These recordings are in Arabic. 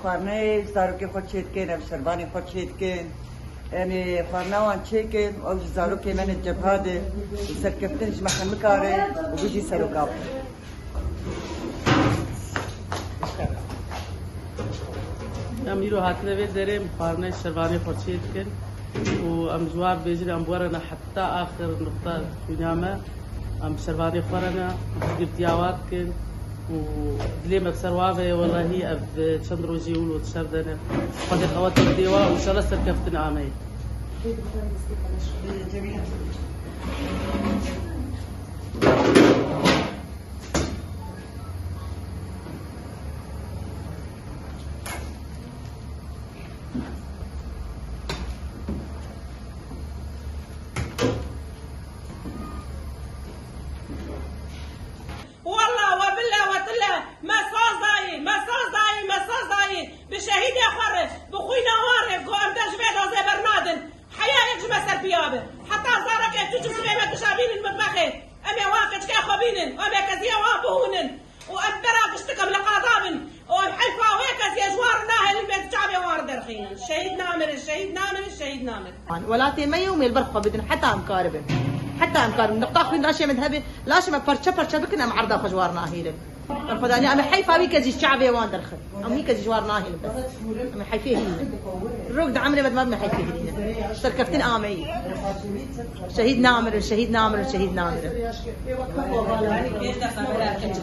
خانه زاروکی خود چید کن ام شربانی خود چید کن یعنی خانه وان چیکن او زاروکی من جبهاده سرکفتنش مخن مکاره و بجی سروکاب أميرو هاتلوي دريم خارنة شرباني خورشيد كن وأم جوار بيجري أم بورنا حتى آخر نقطة في نعمة أم شرباني خورنا جبت ياوات كن ودلي مكسر وافي والله هي أب تشندرو جيول وتشردنا قد خوات الديوا وإن شاء الله سركفتنا آمين. والله وبالله وتله مساز ضاي بشهيد يا خرج بخوينا وارق قام تجبيد وزي برنادن حياة يجمع سربيابه حتى زارك تجمع سبيمة تشابين المطبخة أمي واقج كاخبينن وأمي كزيا وابوهنن وأم براك اشتكم لقاضابن وأم حلفا ويكز يجوار ناهل البيت شعبي وارد رخين الشهيد نامر ولا تيما يوم البرخة بدن حتى أمكاربن نقطة خوين راشي مذهبي لاش ما برشة بكنا معرضة خجوارنا هيلم الخداني أنا حيفا بي كزي شعبي وان درخل أم هي كزي جوارنا هيلم بس أم حيفيه هيلم الرقد عمري ما حيفيه هيلم شركفتين آمي شهيد نامر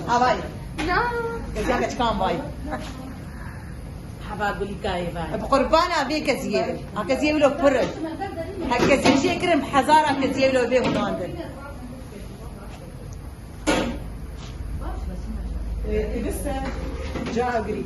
هاي كزي كام باي حباقولي كايفا بقربانا بي كزيبل كزيبلو فرج هكزي كرم حزارة كزيبلو بيه هناندن لسه جاء قريب